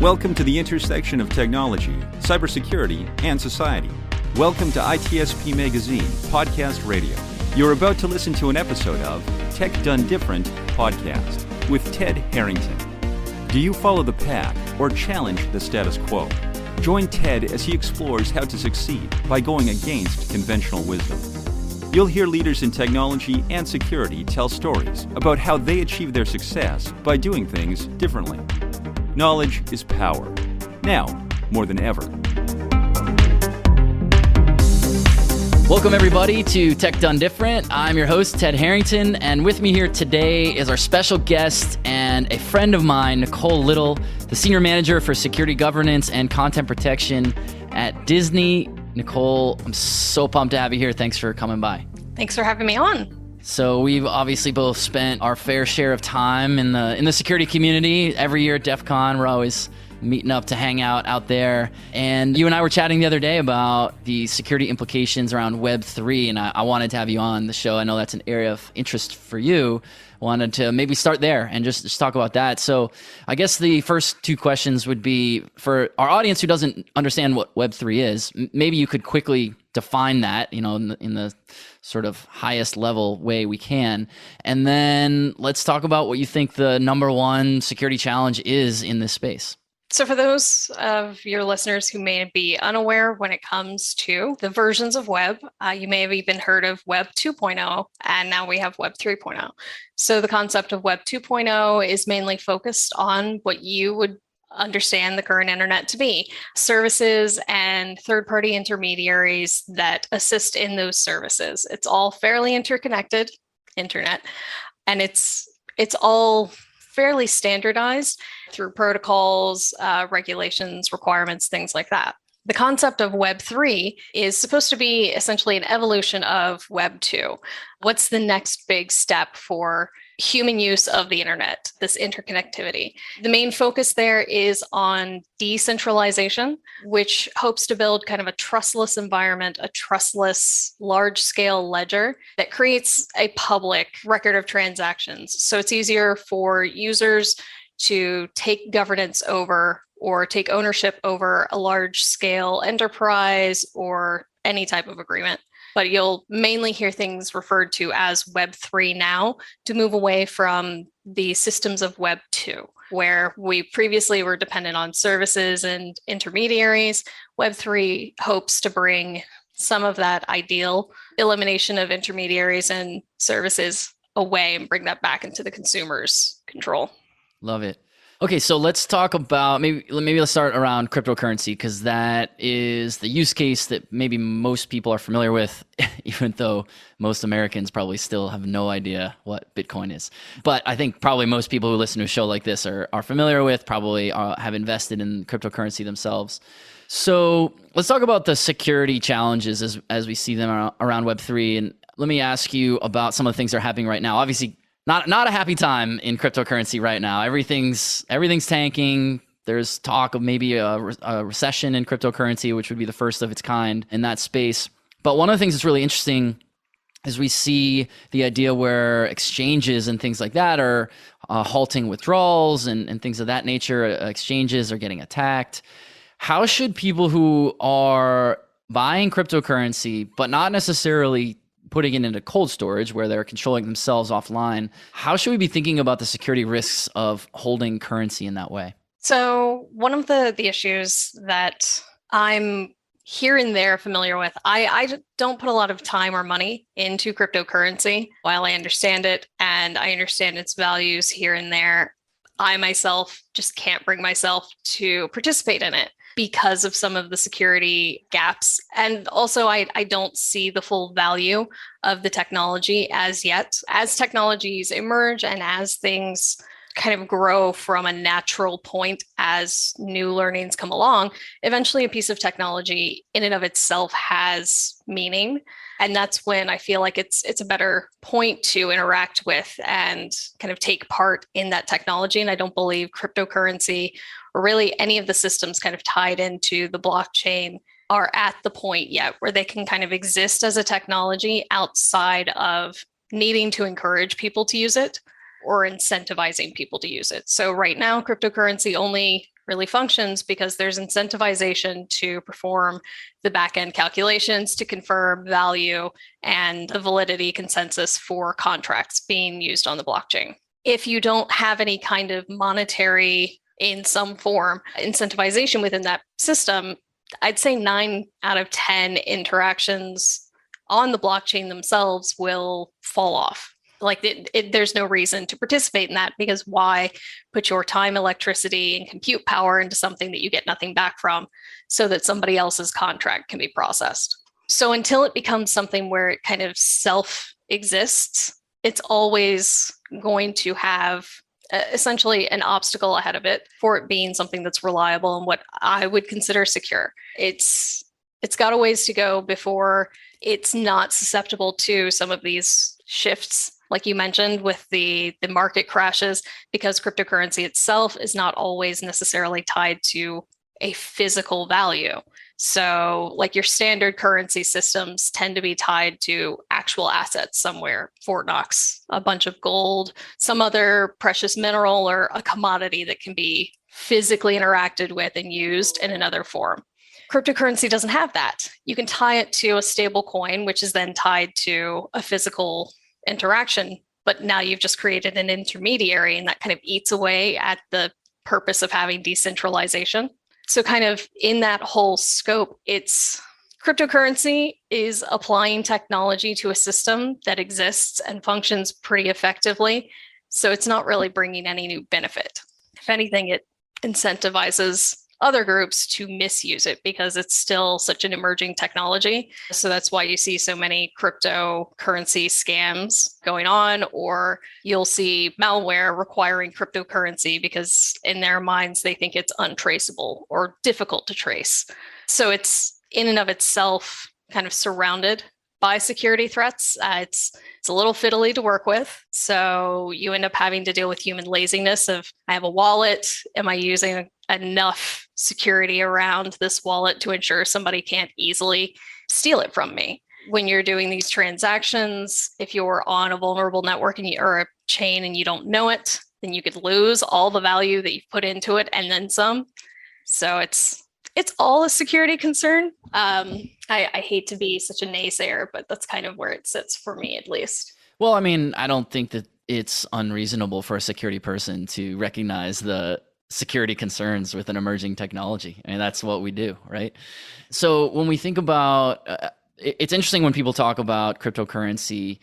Welcome to the intersection of technology, cybersecurity, and society. Welcome to ITSP Magazine Podcast Radio. You're about to listen to an episode of Tech Done Different podcast with Ted Harrington. Do you follow the pack or challenge the status quo? Join Ted as he explores how to succeed by going against conventional wisdom. You'll hear leaders in technology and security tell stories about how they achieve their success by doing things differently. Knowledge is power. Now, more than ever. Welcome, everybody, to Tech Done Different. I'm your host, Ted Harrington, and with me here today is our special guest and a friend of mine, Nicole Little, the Senior Manager for Security Governance and Content Protection at Disney. Nicole, I'm so pumped to have you here. Thanks for coming by. Thanks for having me on. So we've obviously both spent our fair share of time in the security community. Every year at DEF CON, we're always meeting up to hang out there. And you and I were chatting the other day about the security implications around Web3, and I wanted to have you on the show. I know that's an area of interest for you. Wanted to maybe start there and just talk about that. So I guess the first two questions would be, for our audience who doesn't understand what Web3 is, maybe you could quickly define that, in the sort of highest level way we can. And then let's talk about what you think the number one security challenge is in this space. So for those of your listeners who may be unaware when it comes to the versions of web, you may have even heard of Web 2.0, and now we have Web 3.0. So the concept of Web 2.0 is mainly focused on what you would understand the current internet to be: services and third-party intermediaries that assist in those services. It's all fairly interconnected internet, and it's all fairly standardized through protocols, regulations, requirements, things like that. The concept of Web 3 is supposed to be essentially an evolution of Web 2. What's the next big step for human use of the internet, this interconnectivity? The main focus there is on decentralization, which hopes to build kind of a trustless environment, a trustless large-scale ledger that creates a public record of transactions. So it's easier for users to take governance over or take ownership over a large-scale enterprise or any type of agreement. But you'll mainly hear things referred to as Web 3 now, to move away from the systems of Web 2, where we previously were dependent on services and intermediaries. Web 3 hopes to bring some of that ideal elimination of intermediaries and services away and bring that back into the consumer's control. Love it. Okay, so let's talk about, maybe let's start around cryptocurrency, because that is the use case that maybe most people are familiar with, even though most Americans probably still have no idea what Bitcoin is. But I think probably most people who listen to a show like this are familiar with, probably have invested in cryptocurrency themselves. So let's talk about the security challenges as we see them around Web3. And let me ask you about some of the things that are happening right now. Obviously, Not a happy time in cryptocurrency right now. Everything's tanking. There's talk of maybe a recession in cryptocurrency, which would be the first of its kind in that space. But one of the things that's really interesting is we see the idea where exchanges and things like that are halting withdrawals and things of that nature. Exchanges are getting attacked. How should people who are buying cryptocurrency, but not necessarily putting it into cold storage where they're controlling themselves offline, how should we be thinking about the security risks of holding currency in that way? So one of the issues that I'm here and there familiar with, I don't put a lot of time or money into cryptocurrency. While I understand it and I understand its values here and there, I myself just can't bring myself to participate in it because of some of the security gaps. And also, I don't see the full value of the technology as yet. As technologies emerge and as things kind of grow from a natural point as new learnings come along, eventually a piece of technology in and of itself has meaning. And that's when I feel like it's a better point to interact with and kind of take part in that technology. And I don't believe cryptocurrency or really any of the systems kind of tied into the blockchain are at the point yet where they can kind of exist as a technology outside of needing to encourage people to use it or incentivizing people to use it. So right now, cryptocurrency only really functions because there's incentivization to perform the back-end calculations to confirm value and the validity consensus for contracts being used on the blockchain. If you don't have any kind of monetary, in some form, incentivization within that system, I'd say 9 out of 10 interactions on the blockchain themselves will fall off. Like there's no reason to participate in that, because why put your time, electricity, and compute power into something that you get nothing back from so that somebody else's contract can be processed? So until it becomes something where it kind of self-exists, it's always going to have essentially an obstacle ahead of it for it being something that's reliable and what I would consider secure. It's got a ways to go before it's not susceptible to some of these shifts, like you mentioned, with the market crashes, because cryptocurrency itself is not always necessarily tied to a physical value. So like your standard currency systems tend to be tied to actual assets somewhere, Fort Knox, a bunch of gold, some other precious mineral or a commodity that can be physically interacted with and used in another form. Cryptocurrency doesn't have that. You can tie it to a stable coin, which is then tied to a physical interaction, but now you've just created an intermediary, and that kind of eats away at the purpose of having decentralization. So kind of in that whole scope, it's cryptocurrency is applying technology to a system that exists and functions pretty effectively. So it's not really bringing any new benefit. If anything, it incentivizes other groups to misuse it because it's still such an emerging technology. So that's why you see so many cryptocurrency scams going on, or you'll see malware requiring cryptocurrency because in their minds, they think it's untraceable or difficult to trace. So it's in and of itself kind of surrounded by security threats. It's a little fiddly to work with. So you end up having to deal with human laziness of, I have a wallet. Am I using enough security around this wallet to ensure somebody can't easily steal it from me? When you're doing these transactions, if you're on a vulnerable network or a chain and you don't know it, then you could lose all the value that you've put into it and then some. So it's all a security concern. I hate to be such a naysayer, but that's kind of where it sits for me, at least. Well, I mean, I don't think that it's unreasonable for a security person to recognize the security concerns with an emerging technology. I mean, that's what we do, right? So when we think about, it's interesting when people talk about cryptocurrency,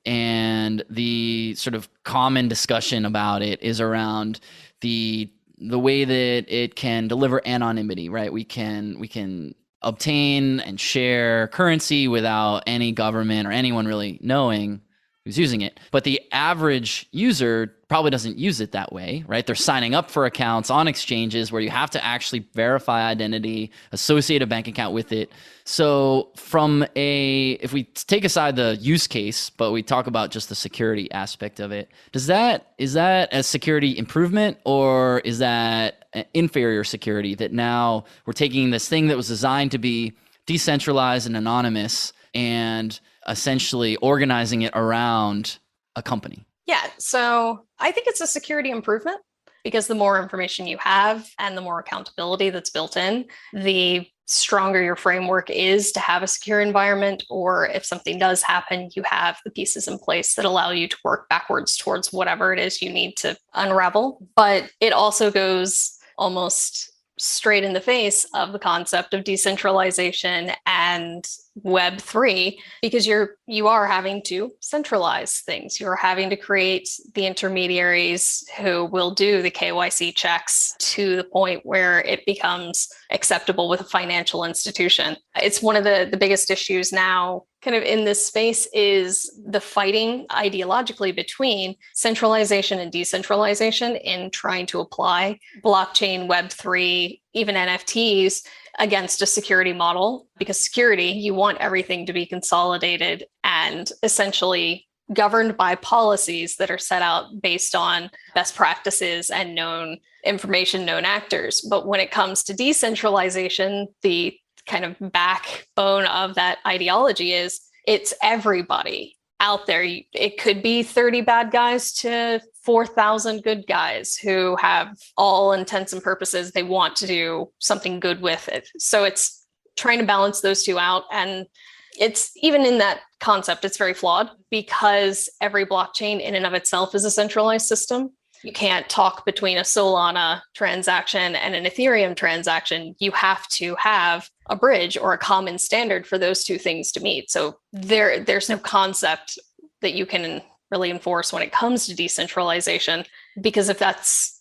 and the sort of common discussion about it is around the way that it can deliver anonymity, right? We can obtain and share currency without any government or anyone really knowing who's using it. But the average user probably doesn't use it that way, right? They're signing up for accounts on exchanges where you have to actually verify identity, associate a bank account with it. So if we take aside the use case, but we talk about just the security aspect of it, is that a security improvement, or is that an inferior security that now we're taking this thing that was designed to be decentralized and anonymous and essentially organizing it around a company? Yeah, so I think it's a security improvement because the more information you have and the more accountability that's built in, the stronger your framework is to have a secure environment. Or if something does happen, you have the pieces in place that allow you to work backwards towards whatever it is you need to unravel. But it also goes almost straight in the face of the concept of decentralization and Web3, because you are having to centralize things. You're having to create the intermediaries who will do the KYC checks to the point where it becomes acceptable with a financial institution. It's one of the biggest issues now kind of in this space is the fighting ideologically between centralization and decentralization in trying to apply blockchain, Web3, even NFTs against a security model. Because security, you want everything to be consolidated and essentially governed by policies that are set out based on best practices and known information, known actors. But when it comes to decentralization, the kind of backbone of that ideology is it's everybody out there. It could be 30 bad guys to 4,000 good guys who have all intents and purposes, they want to do something good with it. So it's trying to balance those two out. And it's even in that concept, it's very flawed because every blockchain in and of itself is a centralized system. You can't talk between a Solana transaction and an Ethereum transaction. You have to have a bridge or a common standard for those two things to meet. So there's no concept that you can really enforce when it comes to decentralization, because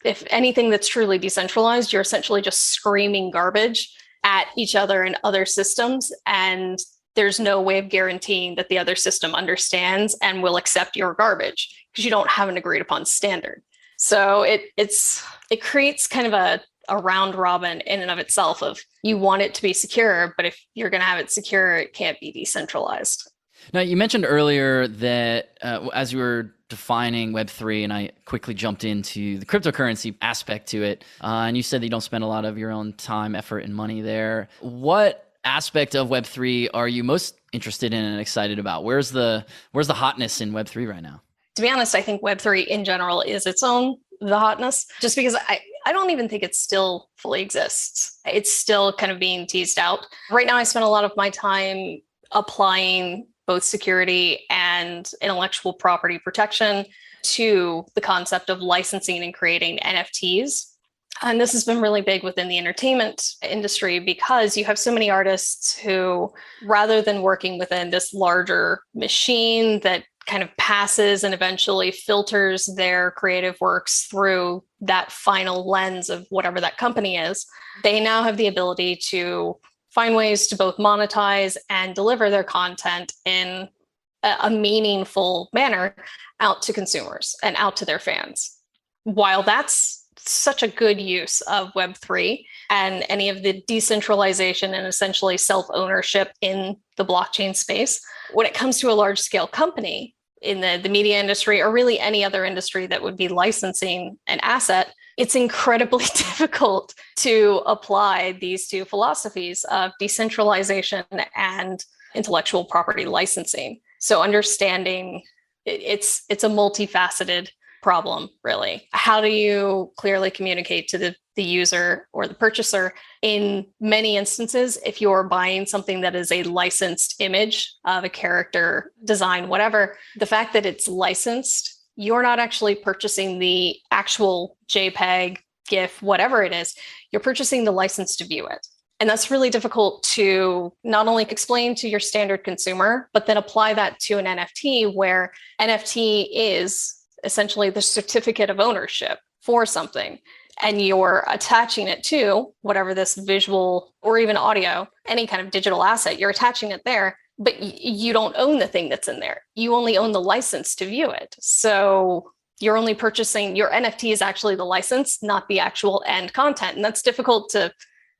if anything that's truly decentralized, you're essentially just screaming garbage at each other and other systems, and there's no way of guaranteeing that the other system understands and will accept your garbage because you don't have an agreed upon standard. So it creates kind of a round robin in and of itself of you want it to be secure, but if you're going to have it secure, it can't be decentralized. Now, you mentioned earlier that as you were defining Web3, and I quickly jumped into the cryptocurrency aspect to it, and you said that you don't spend a lot of your own time, effort, and money there. What aspect of Web3 are you most interested in and excited about? Where's the hotness in Web3 right now? To be honest, I think Web3 in general is its own the hotness, just because I don't even think it still fully exists. It's still kind of being teased out. Right now, I spend a lot of my time applying both security and intellectual property protection to the concept of licensing and creating NFTs. And this has been really big within the entertainment industry because you have so many artists who, rather than working within this larger machine that kind of passes and eventually filters their creative works through that final lens of whatever that company is, they now have the ability to find ways to both monetize and deliver their content in a meaningful manner out to consumers and out to their fans. While that's such a good use of Web3 and any of the decentralization and essentially self-ownership in the blockchain space, when it comes to a large-scale company in the media industry or really any other industry that would be licensing an asset, it's incredibly difficult to apply these two philosophies of decentralization and intellectual property licensing. So understanding it's a multifaceted problem, really. How do you clearly communicate to the user or the purchaser? In many instances, if you're buying something that is a licensed image of a character, design, whatever, the fact that it's licensed, you're not actually purchasing the actual JPEG, GIF, whatever it is. You're purchasing the license to view it. And that's really difficult to not only explain to your standard consumer, but then apply that to an NFT where NFT is essentially the certificate of ownership for something. And you're attaching it to whatever this visual or even audio, any kind of digital asset, you're attaching it there, but you don't own the thing that's in there. You only own the license to view it. So you're only purchasing, your NFT is actually the license, not the actual end content. And that's difficult to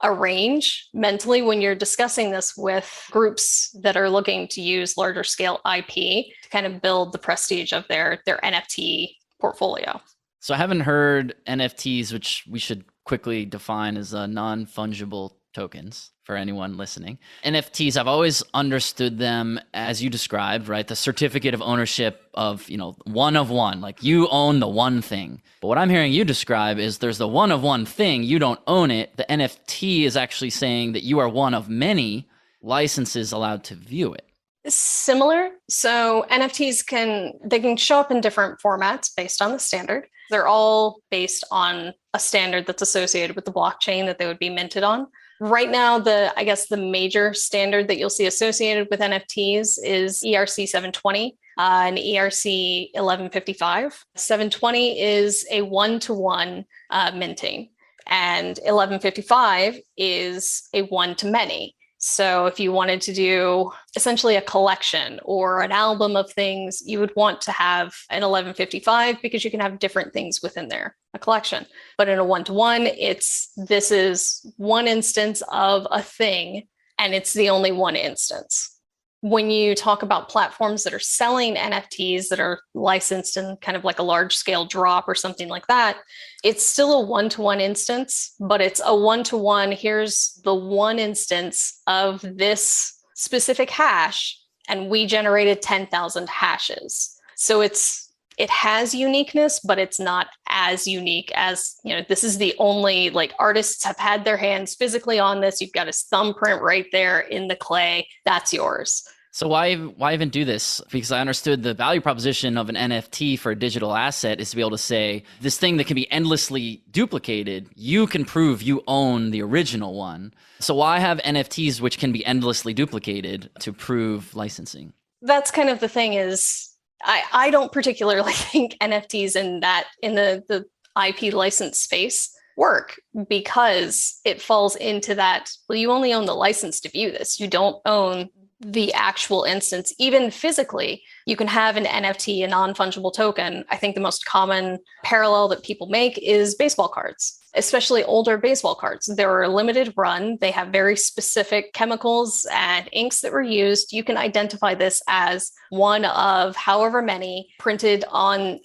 arrange mentally when you're discussing this with groups that are looking to use larger scale IP to kind of build the prestige of their NFT portfolio. So I haven't heard NFTs, which we should quickly define as non-fungible tokens for anyone listening. NFTs, I've always understood them as you described, right? The certificate of ownership of, one of one, like you own the one thing. But what I'm hearing you describe is there's the one of one thing, you don't own it. The NFT is actually saying that you are one of many licenses allowed to view it. Similar. So NFTs can show up in different formats based on the standard. They're all based on a standard that's associated with the blockchain that they would be minted on. Right now, the major standard that you'll see associated with NFTs is ERC 720 and ERC 1155. 720 is a one-to-one minting, and 1155 is a one-to-many. So if you wanted to do essentially a collection or an album of things, you would want to have an 1155 because you can have different things within there, a collection. But in a one-to-one, this is one instance of a thing, and it's the only one instance. When you talk about platforms that are selling NFTs that are licensed in kind of like a large scale drop or something like that, it's still a one-to-one instance, but it's a one-to-one. Here's the one instance of this specific hash, and we generated 10,000 hashes. So it's it has uniqueness, but it's not as unique as, this is the only, like, artists have had their hands physically on this. You've got his thumbprint right there in the clay. That's yours. So why even do this? Because I understood the value proposition of an NFT for a digital asset is to be able to say, this thing that can be endlessly duplicated, you can prove you own the original one. So why have NFTs which can be endlessly duplicated to prove licensing? That's kind of the thing is, I don't particularly think NFTs in the IP license space work, because it falls into that, well, you only own the license to view this. You don't own the actual instance. Even physically, you can have an NFT, a non-fungible token. I think the most common parallel that people make is baseball cards, especially older baseball cards. They're a limited run. They have very specific chemicals and inks that were used. You can identify this as one of however many printed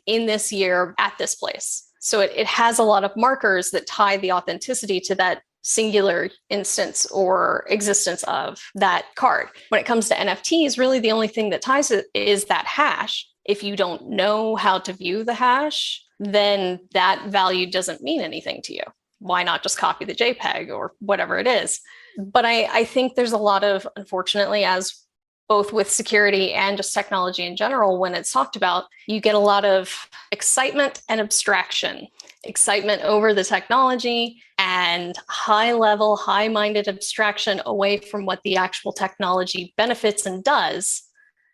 in this year at this place. So it has a lot of markers that tie the authenticity to that singular instance or existence of that card. When it comes to NFTs, really the only thing that ties it is that hash. If you don't know how to view the hash, then that value doesn't mean anything to you. Why not just copy the JPEG or whatever it is? But I think there's a lot of, unfortunately, as both with security and just technology in general, when it's talked about, you get a lot of excitement and abstraction. Excitement over the technology and high-level, high-minded abstraction away from what the actual technology benefits and does.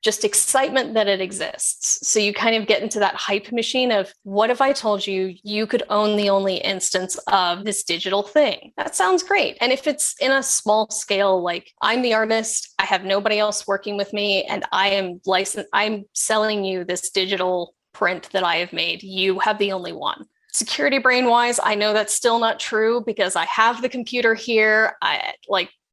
Just excitement that it exists. So you kind of get into that hype machine of, what if I told you you could own the only instance of this digital thing? That sounds great. And if it's in a small scale, like, I'm the artist, I have nobody else working with me, and I am licensed, I'm selling you this digital print that I have made. You have the only one. Security brain wise, I know that's still not true, because I have the computer here.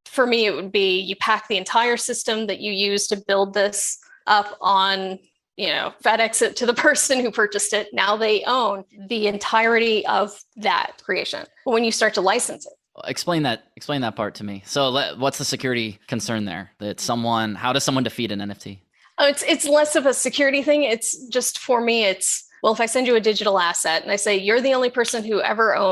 For me, it would be, you pack the entire system that you use to build this up on, FedEx it to the person who purchased it. Now they own the entirety of that creation. But when you start to license it, explain that part to me. So what's the security concern there? How does someone defeat an NFT? Oh, it's less of a security thing. It's just, for me, well, if I send you a digital asset and I say, you're the only person who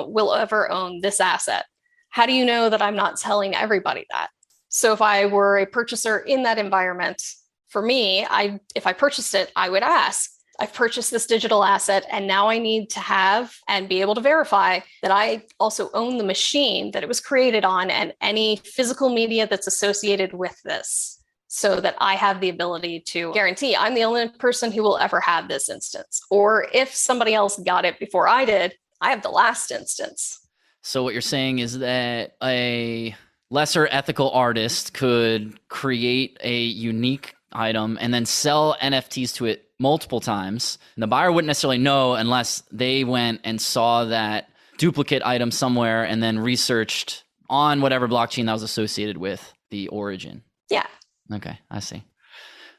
will ever own this asset, how do you know that I'm not telling everybody that? So if I were a purchaser in that environment, for me, if I purchased it, I would ask, I've purchased this digital asset, and now I need to have and be able to verify that I also own the machine that it was created on and any physical media that's associated with this, so that I have the ability to guarantee I'm the only person who will ever have this instance. Or if somebody else got it before I did, I have the last instance. So what you're saying is that a lesser ethical artist could create a unique item and then sell NFTs to it multiple times. And the buyer wouldn't necessarily know unless they went and saw that duplicate item somewhere and then researched on whatever blockchain that was associated with the origin. Yeah. Okay, I see.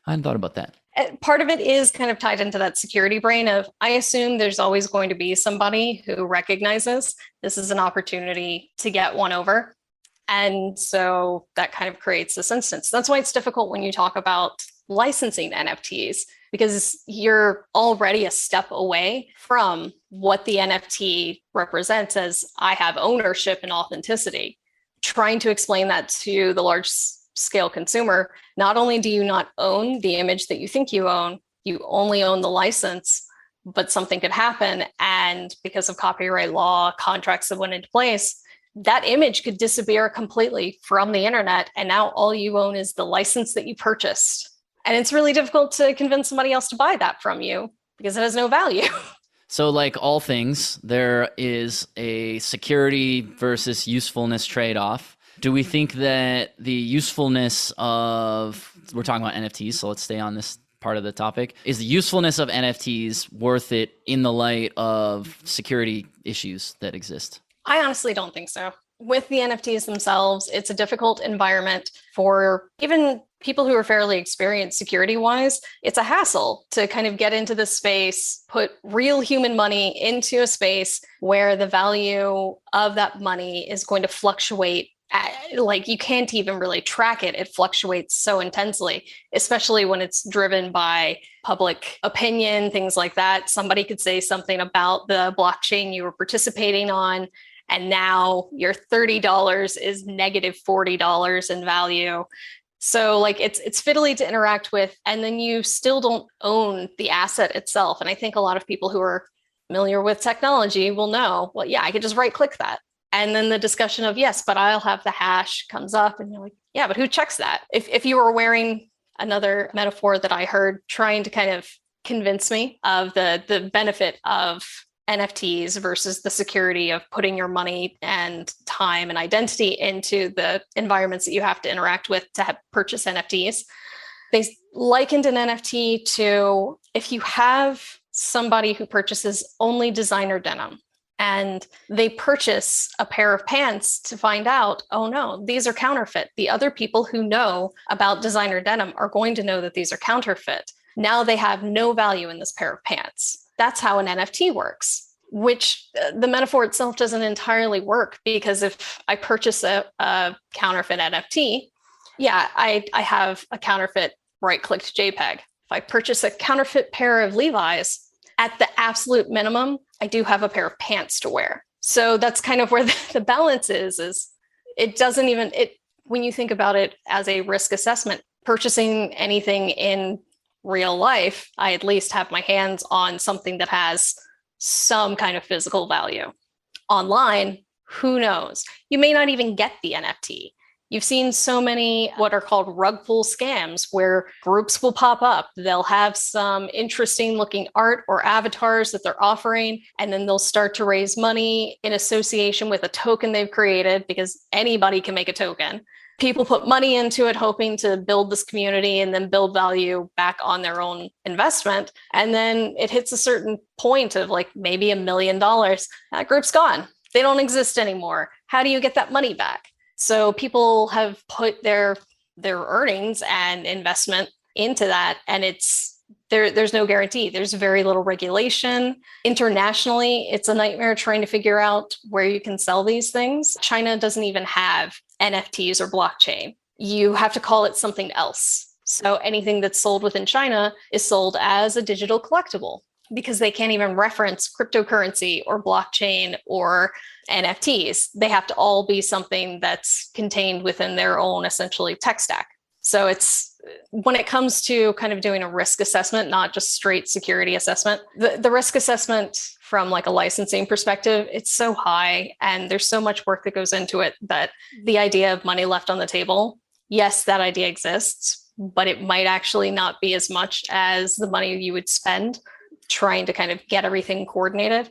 I hadn't thought about that. Part of it is kind of tied into that security brain of, I assume there's always going to be somebody who recognizes this is an opportunity to get one over. And so that kind of creates this instance. That's why it's difficult when you talk about licensing NFTs, because you're already a step away from what the NFT represents as, I have ownership and authenticity. Trying to explain that to the large scale consumer, not only do you not own the image that you think you own, you only own the license, but something could happen. And because of copyright law, contracts that went into place, that image could disappear completely from the internet. And now all you own is the license that you purchased. And it's really difficult to convince somebody else to buy that from you because it has no value. So like all things, there is a security versus usefulness trade-off. Do we think that the usefulness of, we're talking about NFTs, so let's stay on this part of the topic, is the usefulness of NFTs worth it in the light of security issues that exist? I honestly don't think so. With the NFTs themselves, it's a difficult environment for even people who are fairly experienced security-wise. It's a hassle to kind of get into this space, put real human money into a space where the value of that money is going to fluctuate Like you can't even really track it. It fluctuates so intensely, especially when it's driven by public opinion, things like that. Somebody could say something about the blockchain you were participating on, and now your $30 is negative $40 in value. So like it's fiddly to interact with, and then you still don't own the asset itself. And I think a lot of people who are familiar with technology will know, well, yeah, I could just right click that. And then the discussion of, yes, but I'll have the hash comes up, and you're like, yeah, but who checks that? If you were wearing another metaphor that I heard trying to kind of convince me of the benefit of NFTs versus the security of putting your money and time and identity into the environments that you have to interact with to purchase NFTs. They likened an NFT to if you have somebody who purchases only designer denim, and they purchase a pair of pants to find out, oh no, these are counterfeit. The other people who know about designer denim are going to know that these are counterfeit. Now they have no value in this pair of pants. That's how an NFT works, which the metaphor itself doesn't entirely work, because if I purchase a counterfeit NFT, yeah, I have a counterfeit right-clicked JPEG. If I purchase a counterfeit pair of Levi's, at the absolute minimum, I do have a pair of pants to wear. So that's kind of where the balance is it doesn't even, when you think about it as a risk assessment, purchasing anything in real life, I at least have my hands on something that has some kind of physical value. Online, who knows? You may not even get the NFT. You've seen so many what are called rug pull scams where groups will pop up. They'll have some interesting looking art or avatars that they're offering, and then they'll start to raise money in association with a token they've created, because anybody can make a token. People put money into it hoping to build this community and then build value back on their own investment. And then it hits a certain point of like maybe $1 million. That group's gone. They don't exist anymore. How do you get that money back? So people have put their earnings and investment into that, and there's no guarantee. There's very little regulation. Internationally, it's a nightmare trying to figure out where you can sell these things. China doesn't even have NFTs or blockchain. You have to call it something else. So anything that's sold within China is sold as a digital collectible, because they can't even reference cryptocurrency or blockchain or NFTs. They have to all be something that's contained within their own essentially tech stack. So it's when it comes to kind of doing a risk assessment, not just straight security assessment, the risk assessment from like a licensing perspective, it's so high and there's so much work that goes into it that the idea of money left on the table, yes, that idea exists, but it might actually not be as much as the money you would spend trying to kind of get everything coordinated.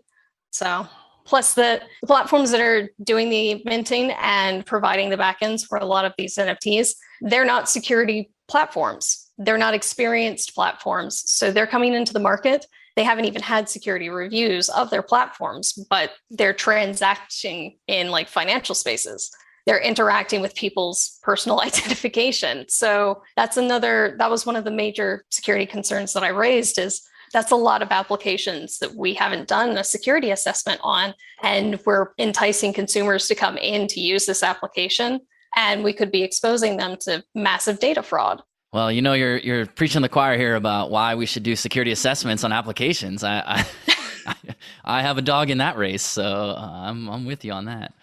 So plus the platforms that are doing the minting and providing the backends for a lot of these NFTs, they're not security platforms. They're not experienced platforms. So they're coming into the market. They haven't even had security reviews of their platforms, but they're transacting in like financial spaces. They're interacting with people's personal identification. So that was one of the major security concerns that I raised is that's a lot of applications that we haven't done a security assessment on, and we're enticing consumers to come in to use this application, and we could be exposing them to massive data fraud. Well, you're preaching the choir here about why we should do security assessments on applications. I have a dog in that race, so I'm with you on that.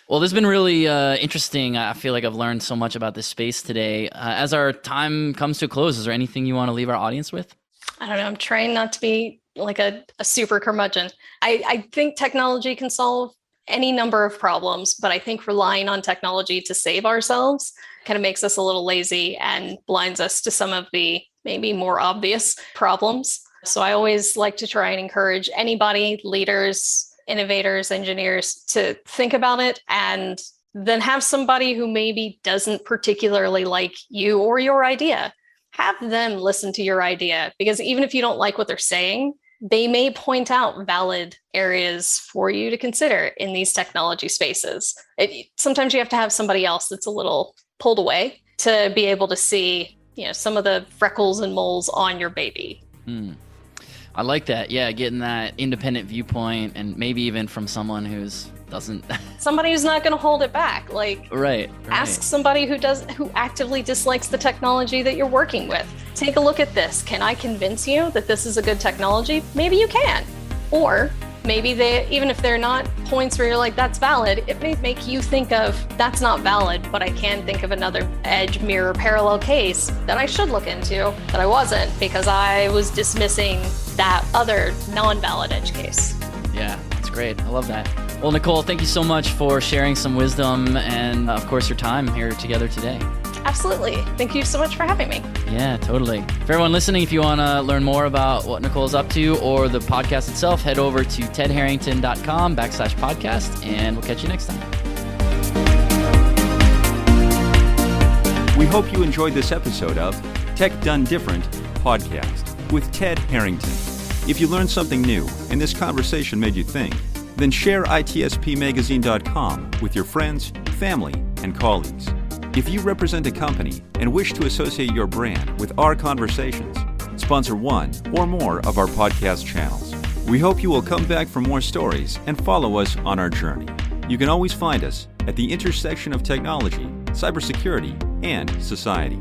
Well, this has been really interesting. I feel like I've learned so much about this space today. As our time comes to a close, is there anything you want to leave our audience with? I don't know. I'm trying not to be like a super curmudgeon. I think technology can solve any number of problems, but I think relying on technology to save ourselves kind of makes us a little lazy and blinds us to some of the maybe more obvious problems. So I always like to try and encourage anybody, leaders, innovators, engineers, to think about it and then have somebody who maybe doesn't particularly like you or your idea. Have them listen to your idea, because even if you don't like what they're saying, they may point out valid areas for you to consider in these technology spaces. Sometimes you have to have somebody else that's a little pulled away to be able to see, some of the freckles and moles on your baby. I like that. Yeah, getting that independent viewpoint, and maybe even from someone who's doesn't somebody who's not going to hold it back. Like, right. Ask somebody who actively dislikes the technology that you're working with. Take a look at this. Can I convince you that this is a good technology? Maybe you can. Or maybe even if they're not points where you're like, that's valid, it may make you think of, that's not valid, but I can think of another edge, mirror, parallel case that I should look into that I wasn't because I was dismissing that other non-valid edge case. Yeah, that's great. I love that. Well, Nicole, thank you so much for sharing some wisdom and, of course, your time here together today. Absolutely. Thank you so much for having me. Yeah, totally. For everyone listening, if you want to learn more about what Nicole's up to or the podcast itself, head over to tedharrington.com/podcast, and we'll catch you next time. We hope you enjoyed this episode of Tech Done Different podcast with Ted Harrington. If you learned something new and this conversation made you think, then share itspmagazine.com with your friends, family, and colleagues. If you represent a company and wish to associate your brand with our conversations, sponsor one or more of our podcast channels. We hope you will come back for more stories and follow us on our journey. You can always find us at the intersection of technology, cybersecurity, and society.